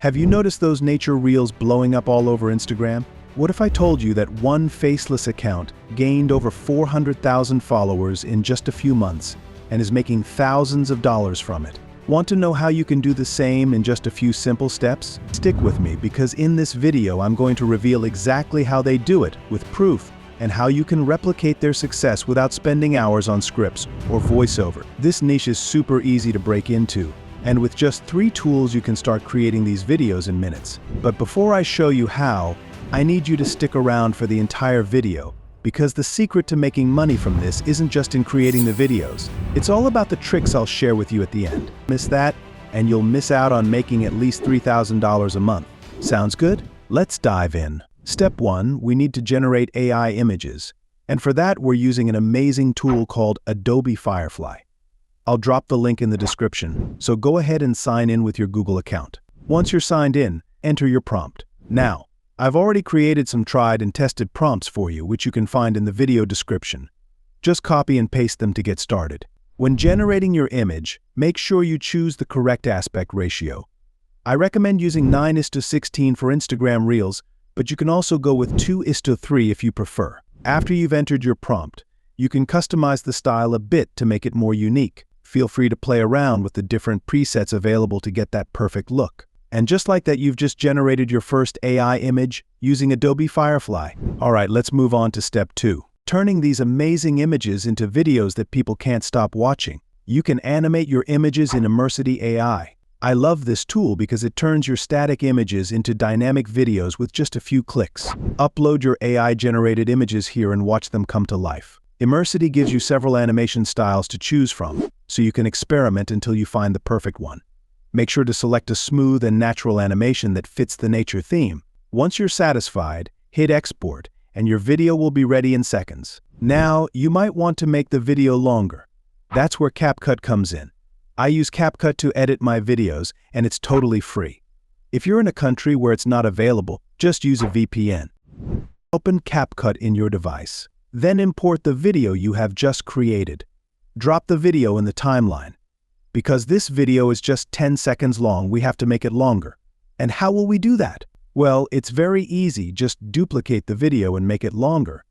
Have you noticed those nature reels blowing up all over Instagram? What if I told you that one faceless account gained over 400,000 followers in just a few months and is making thousands of dollars from it? Want to know how you can do the same in just a few simple steps? Stick with me, because in this video I'm going to reveal exactly how they do it with proof, and how you can replicate their success without spending hours on scripts or voiceover. This niche is super easy to break into, and with just 3 tools you can start creating these videos in minutes. But before I show you how, I need you to stick around for the entire video, because the secret to making money from this isn't just in creating the videos. It's all about the tricks I'll share with you at the end. Miss that, and you'll miss out on making at least $3,000 a month. Sounds good? Let's dive in. Step 1, we need to generate AI images. And for that, we're using an amazing tool called Adobe Firefly. I'll drop the link in the description, so go ahead and sign in with your Google account. Once you're signed in, enter your prompt. Now, I've already created some tried and tested prompts for you, which you can find in the video description. Just copy and paste them to get started. When generating your image, make sure you choose the correct aspect ratio. I recommend using 9:16 for Instagram Reels, but you can also go with 2:3 if you prefer. After you've entered your prompt, you can customize the style a bit to make it more unique. Feel free to play around with the different presets available to get that perfect look. And just like that, you've just generated your first AI image using Adobe Firefly. Alright, let's move on to step 2. Turning these amazing images into videos that people can't stop watching. You can animate your images in Immersity AI. I love this tool because it turns your static images into dynamic videos with just a few clicks. Upload your AI-generated images here and watch them come to life. Immersity gives you several animation styles to choose from, so you can experiment until you find the perfect one. Make sure to select a smooth and natural animation that fits the nature theme. Once you're satisfied, hit export, and your video will be ready in seconds. Now, you might want to make the video longer. That's where CapCut comes in. I use CapCut to edit my videos, and it's totally free. If you're in a country where it's not available, just use a VPN. Open CapCut in your device. Then import the video you have just created. Drop the video in the timeline. Because this video is just 10 seconds long, we have to make it longer. And how will we do that? Well, it's very easy. Just duplicate the video and make it longer.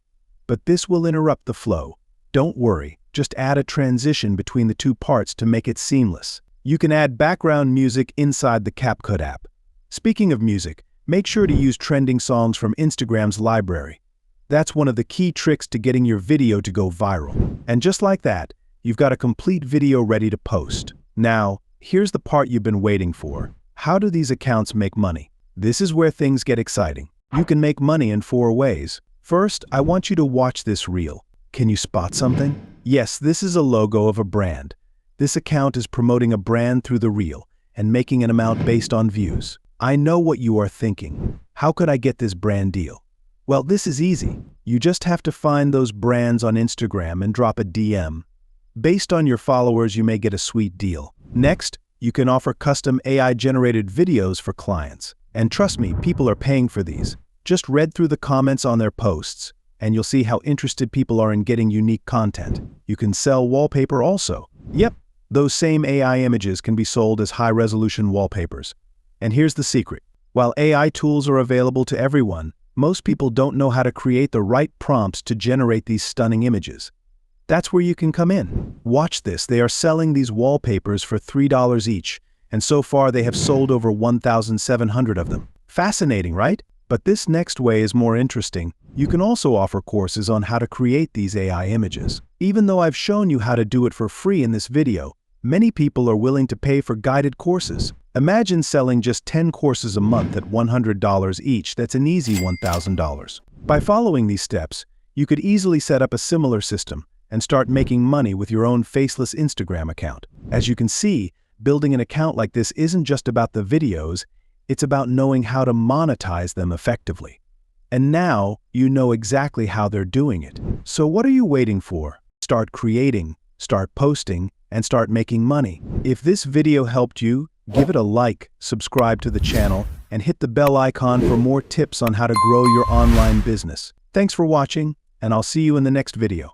But this will interrupt the flow. Don't worry, just add a transition between the 2 parts to make it seamless. You can add background music inside the CapCut app. Speaking of music, make sure to use trending songs from Instagram's library. That's one of the key tricks to getting your video to go viral. And just like that, you've got a complete video ready to post. Now, here's the part you've been waiting for. How do these accounts make money? This is where things get exciting. You can make money in 4 ways. First, I want you to watch this reel. Can you spot something? Yes, this is a logo of a brand. This account is promoting a brand through the reel and making an amount based on views. I know what you are thinking. How could I get this brand deal? Well, this is easy. You just have to find those brands on Instagram and drop a DM. Based on your followers, you may get a sweet deal. Next, you can offer custom AI-generated videos for clients. And trust me, people are paying for these. Just read through the comments on their posts, and you'll see how interested people are in getting unique content. You can sell wallpaper also. Yep, those same AI images can be sold as high-resolution wallpapers. And here's the secret. While AI tools are available to everyone, most people don't know how to create the right prompts to generate these stunning images. That's where you can come in. Watch this, they are selling these wallpapers for $3 each, and so far they have sold over 1,700 of them. Fascinating, right? But this next way is more interesting. You can also offer courses on how to create these AI images. Even though I've shown you how to do it for free in this video, many people are willing to pay for guided courses. Imagine selling just 10 courses a month at $100 each. That's an easy $1,000. By following these steps, you could easily set up a similar system and start making money with your own faceless Instagram account. As you can see, building an account like this isn't just about the videos, it's about knowing how to monetize them effectively. And now, you know exactly how they're doing it. So what are you waiting for? Start creating, start posting, and start making money. If this video helped you, give it a like, subscribe to the channel, and hit the bell icon for more tips on how to grow your online business. Thanks for watching, and I'll see you in the next video.